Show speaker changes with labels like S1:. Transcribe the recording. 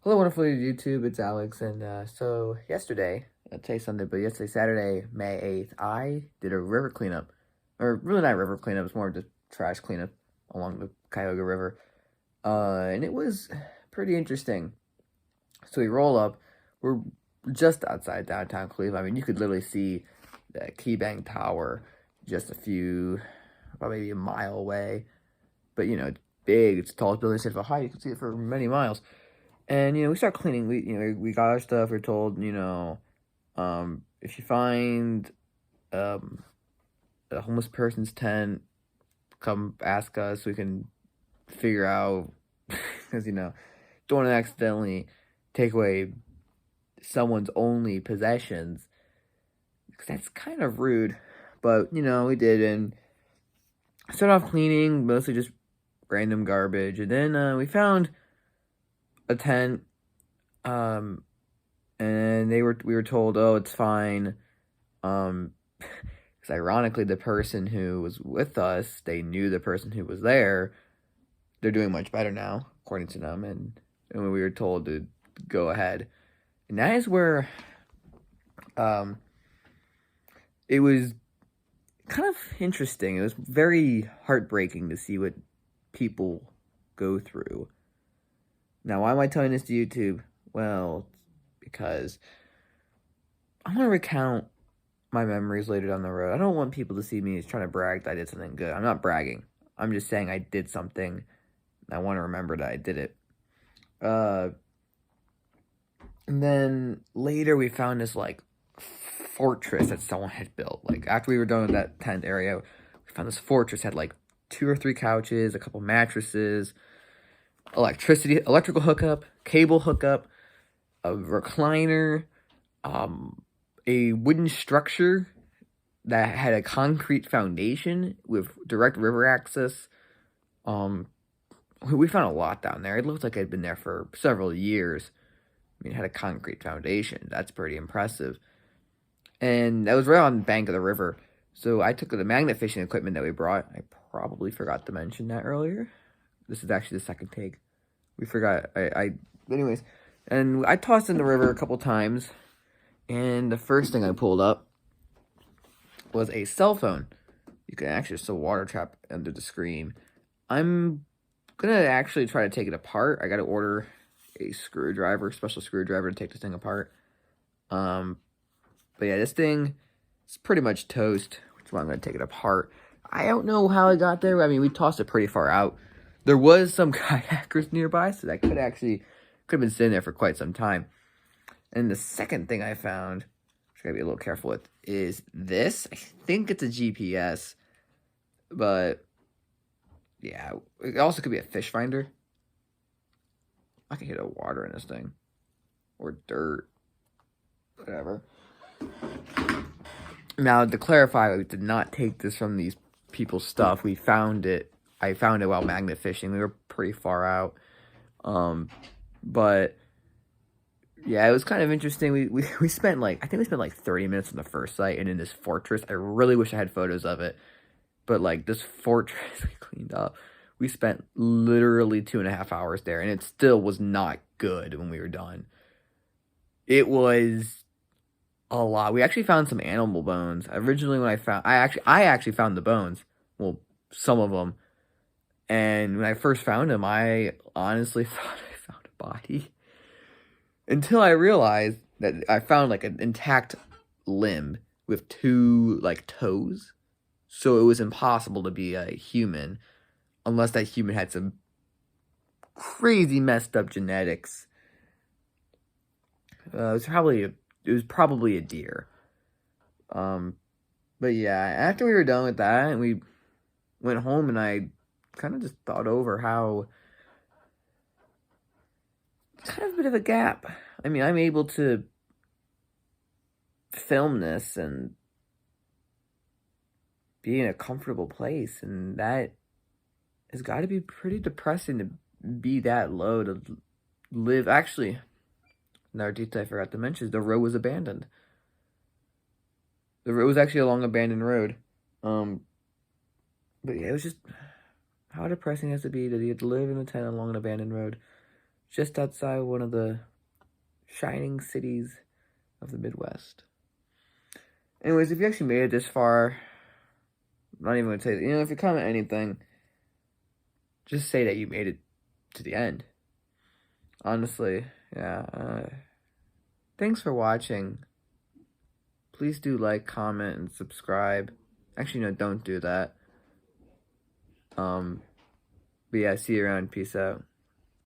S1: Hello, wonderful YouTube. It's Alex, and so yesterday, today's Sunday, but yesterday, Saturday, May 8th, I did a river cleanup, or really not river cleanup. It's more of just trash cleanup along the Cuyahoga River, and it was pretty interesting. So we roll up. We're just outside downtown Cleveland. I mean, you could literally see the Key Bank Tower just about maybe a mile away. But it's big. It's the tallest building in the state of Ohio. You can see it for many miles. And we start cleaning. We got our stuff. We're told, if you find a homeless person's tent, come ask us. We can figure out, because don't want to accidentally take away someone's only possessions, because that's kind of rude. But we did, and started off cleaning, mostly just random garbage, and then we found a tent, and we were told, oh, it's fine, because ironically, the person who was with us, they knew the person who was there. They're doing much better now, according to them, and we were told to go ahead, and that is where, it was kind of interesting. It was very heartbreaking to see what people go through. Now, why am I telling this to YouTube? Well, because I want to recount my memories later down the road. I don't want people to see me as trying to brag that I did something good. I'm not bragging. I'm just saying I did something, and I want to remember that I did it. And then later we found this, fortress that someone had built. After we were done with that tent area, we found this fortress. It had, 2 or 3 couches, a couple mattresses, electrical hookup, cable hookup, a recliner, a wooden structure that had a concrete foundation with direct river access. We found a lot down there. It looked like it had been there for several years. I mean, it had a concrete foundation. That's pretty impressive. And that was right on the bank of the river. So I took the magnet fishing equipment that we brought. I probably forgot to mention that earlier. This is actually the second take. We forgot. Anyways, and I tossed in the river a couple times, and the first thing I pulled up was a cell phone. You can actually still water trap under the screen. I'm gonna actually try to take it apart. I gotta order a special screwdriver to take this thing apart. But yeah, this thing is pretty much toast, which is why I'm gonna take it apart. I don't know how it got there. I mean, we tossed it pretty far out. There was some kayakers nearby, so that could have been sitting there for quite some time. And the second thing I found, which I gotta be a little careful with, is this. I think it's a GPS, but yeah, it also could be a fish finder. I could hit a water in this thing, or dirt, whatever. Now, to clarify, we did not take this from these people's stuff. We found it. I found it while magnet fishing. We were pretty far out. But yeah, it was kind of interesting. We spent I think we spent 30 minutes on the first site and in this fortress. I really wish I had photos of it. But this fortress we cleaned up, we spent literally 2.5 hours there, and it still was not good when we were done. It was a lot. We actually found some animal bones. Originally, when I actually found the bones. Well, some of them. And when I first found them, I honestly thought I found a body. Until I realized that I found an intact limb with 2 toes. So it was impossible to be a human unless that human had some crazy messed up genetics. It was probably a deer. But yeah, after we were done with that, we went home, and I kind of just thought over how it's kind of a bit of a gap. I mean, I'm able to film this and be in a comfortable place, and that has got to be pretty depressing to be that low, to live. Actually, another detail I forgot to mention is the road was abandoned. The road was actually a long abandoned road. But yeah, it was just how depressing it has to be that you have to live in a tent along an abandoned road just outside one of the shining cities of the Midwest. Anyways, if you actually made it this far, I'm not even gonna say that. If you comment anything, just say that you made it to the end. Honestly, yeah. Thanks for watching. Please do like, comment, and subscribe. Actually, no, don't do that. But yeah, see you around. Peace out.